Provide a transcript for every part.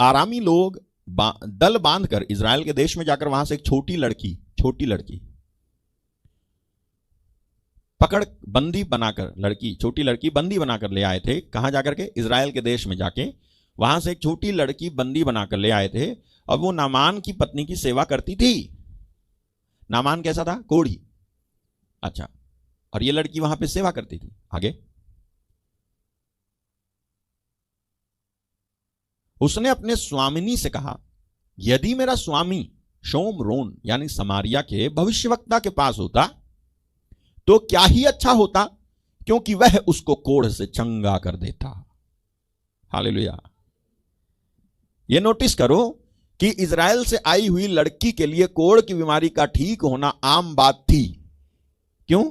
आरामी लोग दल बांधकर इजराइल के देश में जाकर वहां से एक छोटी लड़की पकड़ बंदी बनाकर छोटी लड़की बंदी बनाकर ले आए थे। कहां जाकर के? इजराइल के देश में जाके वहां से एक छोटी लड़की बंदी बनाकर ले आए थे। और वो नामान की पत्नी की सेवा करती थी। नामान कैसा था? कोढ़ी। अच्छा, और ये लड़की वहां पे सेवा करती थी। आगे, उसने अपने स्वामिनी से कहा, यदि मेरा स्वामी शोमरोन यानी समारिया के भविष्यवक्ता के पास होता तो क्या ही अच्छा होता, क्योंकि वह उसको कोढ़ से चंगा कर देता। हालेलुया। यह नोटिस करो कि इजराइल से आई हुई लड़की के लिए कोढ़ की बीमारी का ठीक होना आम बात थी। क्यों?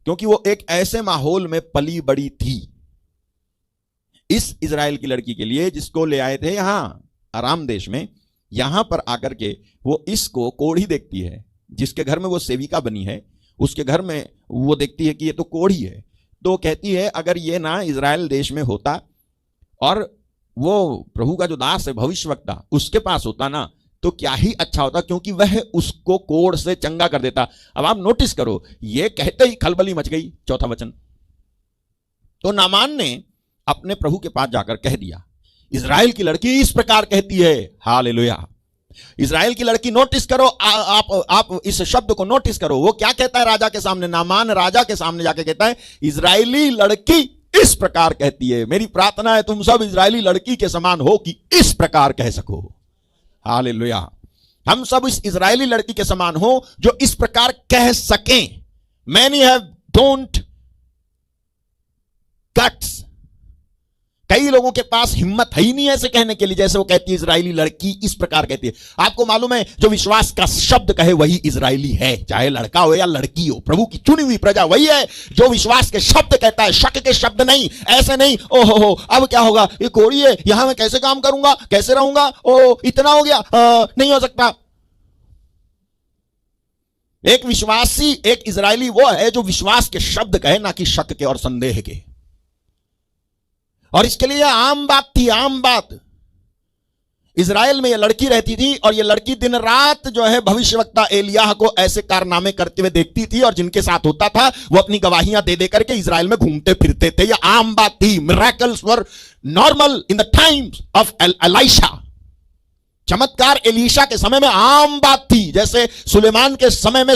क्योंकि वो एक ऐसे माहौल में पली बड़ी थी। इस इजराइल की लड़की के लिए जिसको ले आए थे यहां आराम देश में, यहां पर आकर के वो इसको कोढ़ी देखती है। जिसके घर में वो सेविका बनी है उसके घर में वो देखती है कि ये तो कोढ़ी है। तो कहती है अगर ये ना इजराइल देश में होता और वो प्रभु का जो दास है भविष्यवक्ता उसके पास होता ना तो क्या ही अच्छा होता, क्योंकि वह उसको कोढ़ से चंगा कर देता। अब आप नोटिस करो, ये कहते ही खलबली मच गई। चौथा वचन, तो नामान ने अपने प्रभु के पास जाकर कह दिया, इजराइल की लड़की इस प्रकार कहती है। हालेलुया। इजराइल की लड़की, नोटिस करो, आप इस शब्द को नोटिस करो। वो क्या कहता है राजा के सामने? नामान राजा के सामने जाके कहता है, इजरायली लड़की इस प्रकार कहती है। मेरी प्रार्थना है तुम सब इजरायली लड़की के समान हो कि इस प्रकार कह सको। हालेलुया। हम सब इस इजरायली लड़की के समान हो जो इस प्रकार कह सकें। Many have don't guts. कई लोगों के पास हिम्मत है ही नहीं ऐसे कहने के लिए जैसे वो कहती है इजरायली लड़की इस प्रकार कहती है। आपको मालूम है जो विश्वास का शब्द कहे वही इजरायली है, चाहे लड़का हो या लड़की हो। प्रभु की चुनी हुई प्रजा वही है जो विश्वास के शब्द कहता है, शक के शब्द नहीं। ऐसे नहीं ओहो अब क्या होगा, ये कोढ़ी है, यहां मैं कैसे काम करूंगा, कैसे रहूंगा, ओ इतना हो गया, नहीं हो सकता। एक विश्वासी, एक इजरायली वो है जो विश्वास के शब्द कहे, ना कि शक के और संदेह के। और इसके लिए आम बात थी, आम बात। इजराइल में यह लड़की रहती थी और यह लड़की दिन रात जो है भविष्यवक्ता एलियाह को ऐसे कारनामे करते हुए देखती थी और जिनके साथ होता था वो अपनी गवाहियां दे दे करके इजराइल में घूमते फिरते थे। यह आम बात थी। Miracles were normal in the times of Elisha. चमत्कार एलीशा के समय में आम बात थी। जैसे सुलेमान के समय में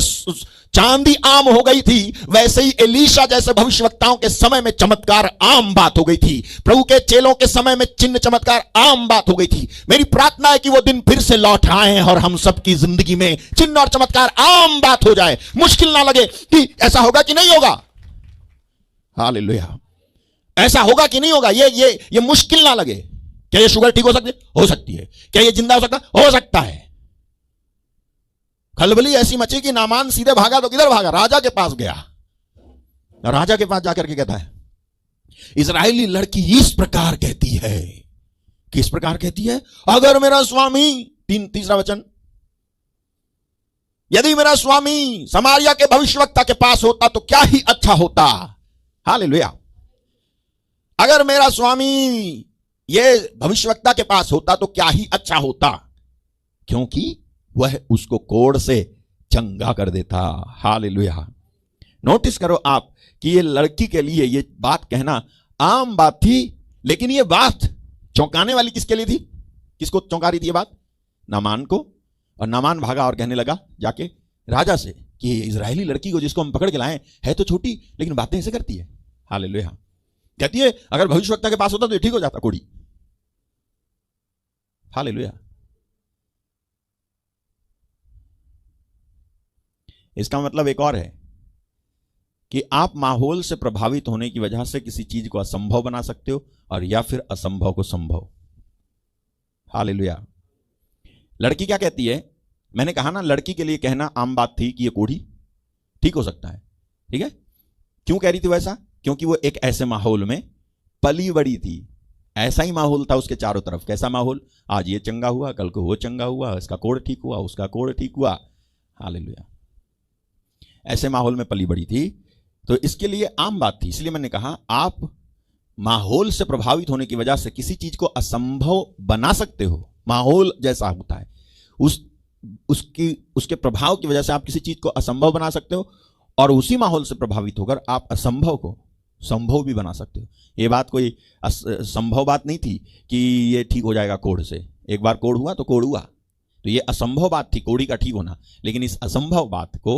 चांदी आम हो गई थी, वैसे ही एलीशा जैसे भविष्यवक्ताओं के समय में चमत्कार आम बात हो गई थी। प्रभु के चेलों के समय में चिन्ह चमत्कार आम बात हो गई थी। मेरी प्रार्थना है कि वो दिन फिर से लौट आए और हम सबकी जिंदगी में चिन्ह और चमत्कार आम बात हो जाए। मुश्किल ना लगे कि ऐसा होगा कि नहीं होगा। हालेलुया। ऐसा होगा कि नहीं होगा, ये मुश्किल ना लगे। क्या ये शुगर ठीक हो सकती है? हो सकती है। क्या ये जिंदा हो सकता है? हो सकता है। खलबली ऐसी मची कि नामान सीधे भागा तो किधर भागा? राजा के पास गया। राजा के पास जाकर के कहता है इजरायली लड़की इस प्रकार कहती है। किस प्रकार कहती है? अगर मेरा स्वामी, तीसरा वचन, यदि मेरा स्वामी समारिया के भविष्यवक्ता के पास होता तो क्या ही अच्छा होता। हालेलुया। अगर मेरा स्वामी ये भविष्यवक्ता के पास होता तो क्या ही अच्छा होता, क्योंकि वह उसको कोढ़ से चंगा कर देता। हालेलुया। नोटिस करो आप कि ये लड़की के लिए ये बात कहना आम बात थी, लेकिन ये बात चौंकाने वाली किसके लिए थी? किसको चौंका रही थी ये बात? नामान को। और नामान भागा और कहने लगा जाके राजा से कि इजरायली लड़की को जिसको हम पकड़ के लाए है तो छोटी, लेकिन बातें ऐसे करती है। हालेलुया। कहती है अगर भविष्यवक्ता के पास होता तो ये ठीक हो जाता कोढ़ी। हालेलुया। इसका मतलब एक और है कि आप माहौल से प्रभावित होने की वजह से किसी चीज को असंभव बना सकते हो और या फिर असंभव को संभव। हालेलुया। लड़की क्या कहती है? मैंने कहा ना लड़की के लिए कहना आम बात थी कि ये कोढ़ी ठीक हो सकता है। ठीक है। क्यों कह रही थी वैसा? क्योंकि वो एक ऐसे माहौल में पली बड़ी थी। ऐसा ही माहौल था उसके चारों तरफ। कैसा माहौल? आज ये चंगा हुआ, कल को वो चंगा हुआ, इसका कोढ़ ठीक हुआ, उसका कोढ़ ठीक हुआ। हालेलुया। ऐसे माहौल में पली बड़ी थी तो इसके लिए आम बात थी। इसलिए मैंने कहा आप माहौल से प्रभावित होने की वजह से किसी चीज को असंभव बना सकते हो माहौल जैसा होता है उसके प्रभाव की वजह से आप किसी चीज को असंभव बना सकते हो, और उसी माहौल से प्रभावित होकर आप असंभव को संभव भी बना सकते हो। ये बात कोई संभव बात नहीं थी कि ये ठीक हो जाएगा कोढ़ से। एक बार कोढ़ हुआ तो कोढ़ हुआ, तो ये असंभव बात थी कोढ़ी का ठीक होना। लेकिन इस असंभव बात को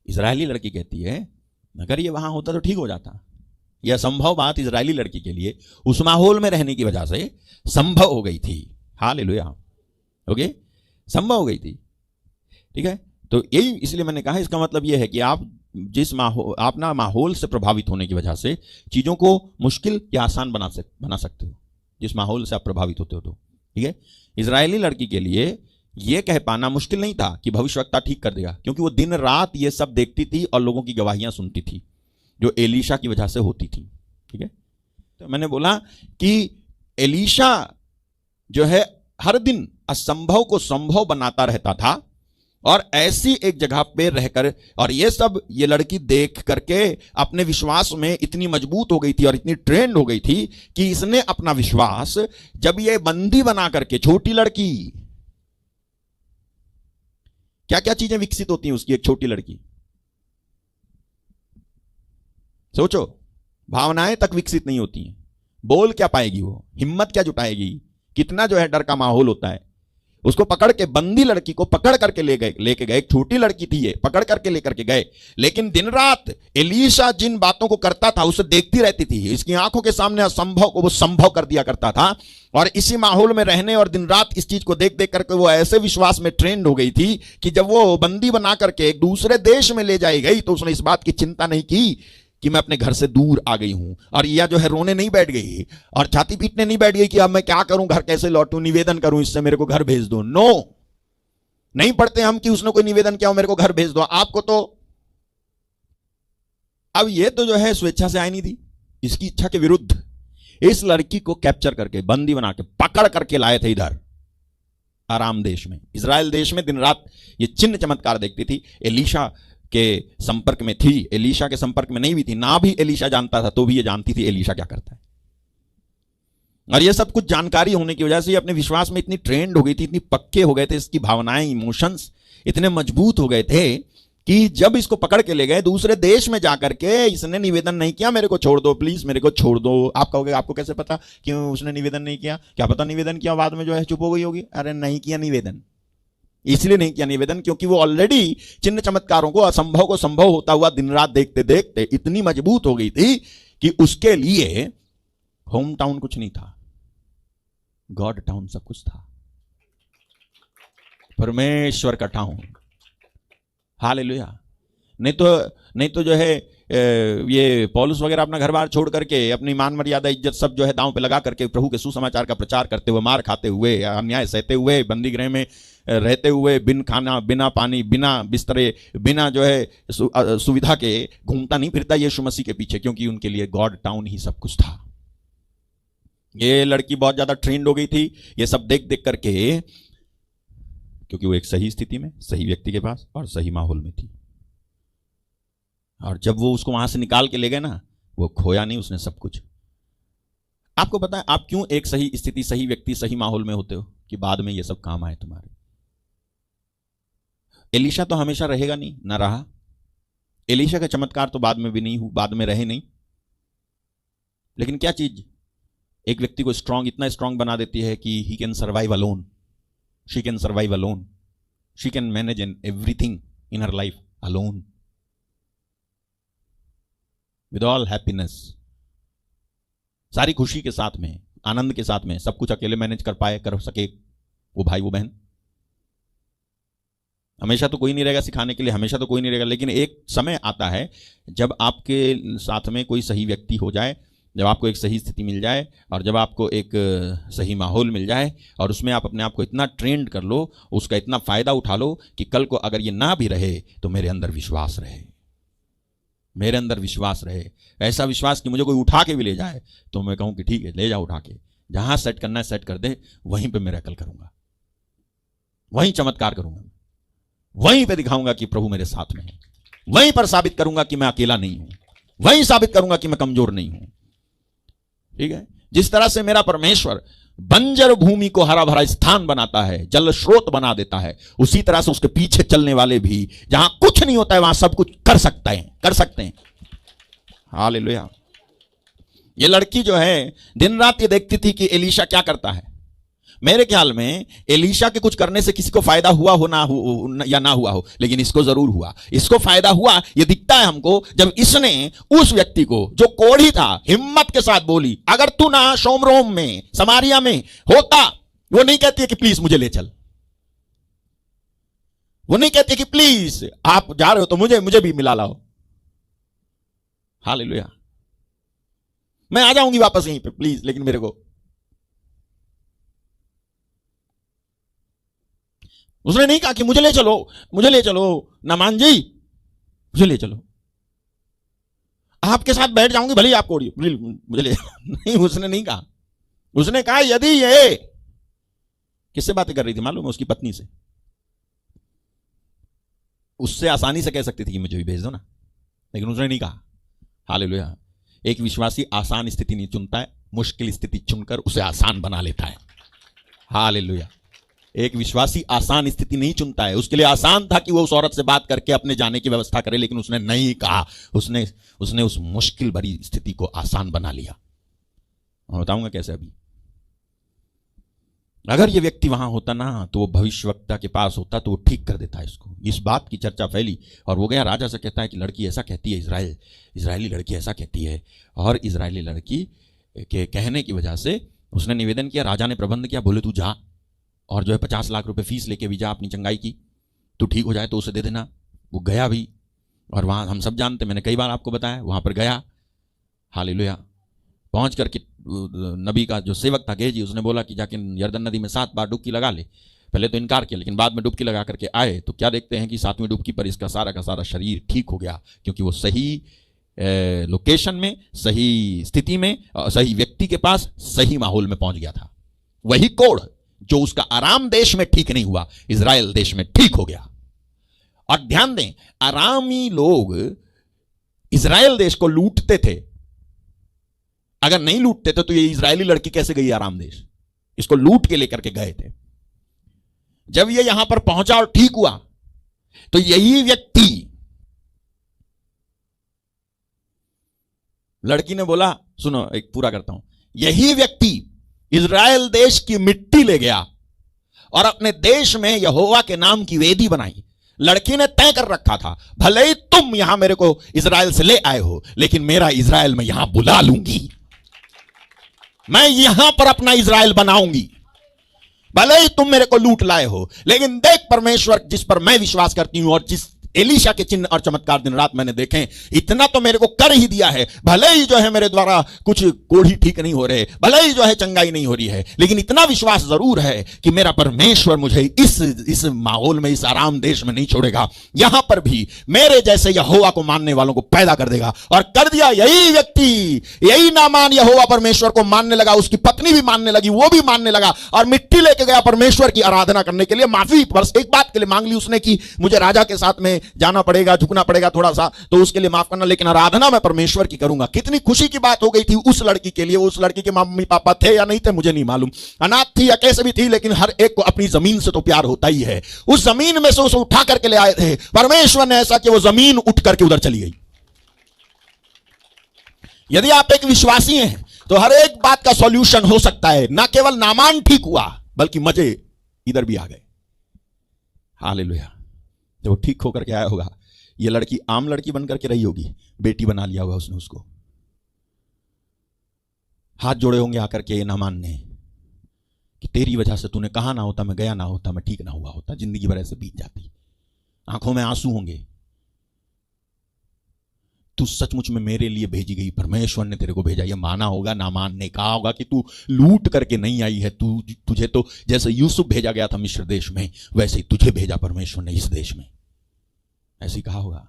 इजरायली लड़की कहती है अगर ये वहां होता तो ठीक हो जाता। यह असंभव बात इजरायली लड़की के लिए उस माहौल में रहने की वजह से संभव हो गई थी। हालेलुया, ओके, संभव हो गई थी। ठीक है, तो यही इसलिए मैंने कहा, इसका मतलब यह है कि आप जिस माहौल आप ना माहौल से प्रभावित होने की वजह से चीजों को मुश्किल या आसान बना सकते हो, जिस माहौल से आप प्रभावित होते हो। तो ठीक है, इजरायली लड़की के लिए यह कह पाना मुश्किल नहीं था कि भविष्यवक्ता ठीक कर देगा, क्योंकि वो दिन रात ये सब देखती थी और लोगों की गवाहियां सुनती थी जो एलीशा की वजह से होती थी। ठीक है, तो मैंने बोला कि एलीशा जो है हर दिन असंभव को संभव बनाता रहता था, और ऐसी एक जगह पे रहकर, और ये लड़की देख करके अपने विश्वास में इतनी मजबूत हो गई थी और इतनी ट्रेंड हो गई थी कि इसने अपना विश्वास, जब ये बंदी बना करके, छोटी लड़की, क्या क्या चीजें विकसित होती हैं उसकी, एक छोटी लड़की, सोचो, भावनाएं तक विकसित नहीं होती हैं, बोल क्या पाएगी वो, हिम्मत क्या जुटाएगी, कितना जो है डर का माहौल होता है। उसको पकड़ के, बंदी लड़की को पकड़ करके लेके गए, छोटी लड़की थी ये, पकड़ करके लेकर के गए, लेकिन दिन रात एलीशा जिन बातों को करता था उसे देखती रहती थी। इसकी आंखों के सामने असंभव को वो संभव कर दिया करता था, और इसी माहौल में रहने और दिन रात इस चीज को देख देख करके वो ऐसे विश्वास में ट्रेंड हो गई थी कि जब वो बंदी बना करके एक दूसरे देश में ले जाई गई तो उसने इस बात की चिंता नहीं की कि मैं अपने घर से दूर आ गई हूं, और यह जो है रोने नहीं बैठ गई और छाती पीटने नहीं बैठ गई कि अब मैं क्या करूं, घर कैसे लौटूं, निवेदन करूं इससे मेरे को घर भेज दो। नो, नहीं पढ़ते हम कि उसने कोई निवेदन किया हो मेरे को घर भेज दो। आपको तो अब ये तो जो है स्वेच्छा से आई नहीं थी, इसकी इच्छा के विरुद्ध इस लड़की को कैप्चर करके, बंदी बना के, पकड़ करके लाए थे इधर आराम देश में, इजराइल देश में। दिन रात ये चिन्ह चमत्कार देखती थी, एलीशा के संपर्क में थी, एलीशा के संपर्क में नहीं भी थी, ना भी एलीशा जानता था तो भी ये जानती थी एलीशा क्या करता है। और ये सब कुछ जानकारी होने की वजह से ये अपने विश्वास में इतनी ट्रेंड हो गई थी, इतनी पक्के हो गए थे, इसकी भावनाएं, इमोशंस इतने मजबूत हो गए थे कि जब इसको पकड़ के ले गए दूसरे देश में जाकर के, इसने निवेदन नहीं किया मेरे को छोड़ दो, प्लीज मेरे को छोड़ दो। आप कहोगे आपको कैसे पता कि उसने निवेदन नहीं किया? क्या पता निवेदन किया बाद में जो है चुप हो गई होगी। अरे नहीं किया निवेदन, इसलिए नहीं किया निवेदन क्योंकि वो ऑलरेडी चिन्ह चमत्कारों को, असंभव को संभव होता हुआ दिन रात देखते देखते इतनी मजबूत हो गई थी कि उसके लिए होम टाउन कुछ नहीं था, गॉड टाउन सब कुछ था, परमेश्वर का टाउन। हालेलुया। नहीं तो जो है ये पौलुस वगैरह अपना घर बार छोड़ करके, अपनी मान मर्यादा इज्जत सब जो है दांव पे लगा करके प्रभु के सुसमाचार का प्रचार करते हुए, मार खाते हुए, अन्याय सहते हुए, बंदी गृह में रहते हुए, बिन खाना, बिना पानी, बिना बिस्तरे, बिना जो है सुविधा के घूमता नहीं फिरता यीशु मसीह के पीछे, क्योंकि उनके लिए गॉड टाउन ही सब कुछ था। ये लड़की बहुत ज्यादा ट्रेंड हो गई थी ये सब देख देख करके, क्योंकि वो एक सही स्थिति में, सही व्यक्ति के पास और सही माहौल में थी। और जब वो उसको वहां से निकाल के ले गए ना, वो खोया नहीं उसने सब कुछ। आपको पता है आप क्यों एक सही स्थिति, सही व्यक्ति, सही माहौल में होते हो कि बाद में ये सब काम आए तुम्हारे। एलीशा तो हमेशा रहेगा नहीं, ना रहा। एलीशा का चमत्कार तो बाद में भी नहीं हुआ, बाद में रहे नहीं। लेकिन क्या चीज एक व्यक्ति को स्ट्रांग, इतना स्ट्रांग बना देती है कि he can survive alone, she can survive alone, she can manage everything in her life alone with all happiness. सारी खुशी के साथ में, आनंद के साथ में सब कुछ अकेले मैनेज कर सके वो भाई वो बहन। हमेशा तो कोई नहीं रहेगा सिखाने के लिए, हमेशा तो कोई नहीं रहेगा, लेकिन एक समय आता है जब आपके साथ में कोई सही व्यक्ति हो जाए, जब आपको एक सही स्थिति मिल जाए और जब आपको एक सही माहौल मिल जाए और उसमें आप अपने आप को इतना ट्रेंड कर लो, उसका इतना फायदा उठा लो कि कल को अगर ये ना भी रहे तो मेरे अंदर विश्वास रहे, मेरे अंदर विश्वास रहे, ऐसा विश्वास कि मुझे कोई उठा के भी ले जाए तो मैं कहूं कि ठीक है ले जाओ उठा के, जहां सेट करना है सेट कर दे, वहीं पे मैं मिरेकल करूंगा, वहीं चमत्कार करूंगा, वहीं पे दिखाऊंगा कि प्रभु मेरे साथ में है, वहीं पर साबित करूंगा कि मैं अकेला नहीं हूं, वहीं साबित करूंगा कि मैं कमजोर नहीं हूं। ठीक है, जिस तरह से मेरा परमेश्वर बंजर भूमि को हरा भरा स्थान बनाता है, जल स्रोत बना देता है, उसी तरह से उसके पीछे चलने वाले भी जहां कुछ नहीं होता है वहां सब कुछ कर सकते हैं। हालेलुया। ये लड़की जो है दिन रात ये देखती थी कि एलीशा क्या करता है। मेरे ख्याल में एलीशा के कुछ करने से किसी को फायदा हुआ हो ना हो या ना हुआ हो, लेकिन इसको जरूर हुआ। इसको फायदा हुआ ये दिखता है हमको जब इसने उस व्यक्ति को जो कोढ़ी था हिम्मत के साथ बोली, अगर तू ना शोमरोम में समारिया में होता, वो नहीं कहती है कि प्लीज मुझे ले चल, वो नहीं कहती कि प्लीज आप जा रहे हो तो मुझे भी मिला लाओ। हालेलुया। मैं आ जाऊंगी वापस यहीं पे प्लीज, लेकिन मेरे को, उसने नहीं कहा कि मुझे ले चलो नामान जी, मुझे ले चलो, आपके साथ बैठ जाऊंगी भले ही आप कोड़िए, मुझे ले नहीं, उसने नहीं कहा। उसने कहा यदि ये किससे बातें कर रही थी मालूम है? उसकी पत्नी से। उससे आसानी से कह सकती थी कि मुझे भी भेज दो ना, लेकिन उसने नहीं कहा। हालेलुया। एक विश्वासी आसान स्थिति नहीं चुनता है, मुश्किल स्थिति चुनकर उसे आसान बना लेता है। हालेलुया। एक विश्वासी आसान स्थिति नहीं चुनता है। उसके लिए आसान था कि वो उस औरत से बात करके अपने जाने की व्यवस्था करे, लेकिन उसने नहीं कहा। उसने उस मुश्किल भरी स्थिति को आसान बना लिया। मैं बताऊंगा कैसे अभी। अगर ये व्यक्ति वहां होता ना तो वो भविष्यवक्ता के पास होता तो वो ठीक कर देता है इसको। इस बात की चर्चा फैली और वो गया राजा से कहता है कि लड़की ऐसा कहती है, इजरायली लड़की ऐसा कहती है। और इजरायली लड़की के कहने की वजह से उसने निवेदन किया, राजा ने प्रबंध किया, बोले तू जा और जो है 50 लाख रुपए फीस लेके भी जा अपनी चंगाई की, तो ठीक हो जाए तो उसे दे देना। वो गया भी और वहां हम सब जानते, मैंने कई बार आपको बताया, वहां पर गया। हालेलुया। पहुंच करके नबी का जो सेवक था गेजी, उसने बोला कि जाके यरदन नदी में 7 बार डुबकी लगा ले। पहले तो इनकार किया, लेकिन बाद में डुबकी लगा करके आए तो क्या देखते हैं कि 7वीं डुबकी पर इसका सारा का सारा शरीर ठीक हो गया, क्योंकि वो सही लोकेशन में, सही स्थिति में, सही व्यक्ति के पास, सही माहौल में पहुंच गया था। वही कोढ़ जो उसका आराम देश में ठीक नहीं हुआ, इजराइल देश में ठीक हो गया। और ध्यान दें, आरामी लोग इजराइल देश को लूटते थे। अगर नहीं लूटते थे तो ये इजरायली लड़की कैसे गई आराम देश? इसको लूट के लेकर के गए थे। जब ये यहां पर पहुंचा और ठीक हुआ तो यही व्यक्ति, लड़की ने बोला, सुनो एक पूरा करता हूं, यही व्यक्ति इजराइल देश की मिट्टी ले गया और अपने देश में यहोवा के नाम की वेदी बनाई। लड़की ने तय कर रखा था, भले ही तुम यहां मेरे को इजराइल से ले आए हो, लेकिन मेरा इजराइल मैं यहां बुला लूंगी, मैं यहां पर अपना इजराइल बनाऊंगी। भले ही तुम मेरे को लूट लाए हो, लेकिन देख परमेश्वर जिस पर मैं विश्वास करती हूं और जिस एलीशा के चिन्ह और चमत्कार दिन रात मैंने देखे, इतना तो मेरे को कर ही दिया है। भले ही जो है मेरे द्वारा कुछ कोढ़ी ठीक नहीं हो रहे, भले ही जो है चंगाई नहीं हो रही है, लेकिन इतना विश्वास जरूर है कि मेरा परमेश्वर मुझे इस माहौल में, इस आराम देश में नहीं छोड़ेगा। यहां पर भी मेरे जैसे यहोवा को मानने वालों को पैदा कर देगा। और कर दिया। यही व्यक्ति, यही नामान यहोवा परमेश्वर को मानने लगा, उसकी पत्नी भी मानने लगी, वो भी मानने लगा और मिट्टी लेके गया परमेश्वर की आराधना करने के लिए। माफी बस एक बात के लिए मांग ली उसने कि मुझे राजा के साथ में जाना पड़ेगा, झुकना पड़ेगा थोड़ा सा, तो उसके लिए माफ करना, लेकिन आराधना मैं परमेश्वर की करूंगा। कितनी खुशी की बात हो गई थी उस लड़की के लिए। उस लड़की के मम्मी पापा थे या नहीं थे मुझे नहीं मालूम, अनाथ थी या कैसे भी थी, लेकिन हर एक को अपनी जमीन से तो प्यार होता ही है। उस जमीन में से उसे उठा करके ले आए थे। परमेश्वर ने ऐसा कि वो जमीन उठ करके उधर चली गई। यदि आप एक विश्वासी हैं तो हर एक बात का सॉल्यूशन हो सकता है। ना केवल नामान ठीक हुआ, बल्कि मजे इधर भी आ गए। हालेलुया। जब वो ठीक होकर के आया होगा, ये लड़की आम लड़की बनकर के रही होगी, बेटी बना लिया होगा उसने उसको। हाथ जोड़े होंगे आकर के ये नामान ने कि तेरी वजह से तूने कहा ना होता, मैं गया ना होता, मैं ठीक ना हुआ होता, जिंदगी भर ऐसे बीत जाती। आंखों में आंसू होंगे, तू सचमुच में मेरे लिए भेजी गई, परमेश्वर ने तेरे को भेजा। ये माना होगा, नामान ने कहा होगा कि तू लूट करके नहीं आई है, तुझे तो जैसे यूसुफ भेजा गया था मिस्र देश में, वैसे ही तुझे भेजा परमेश्वर ने इस देश में, ऐसे ही कहा होगा।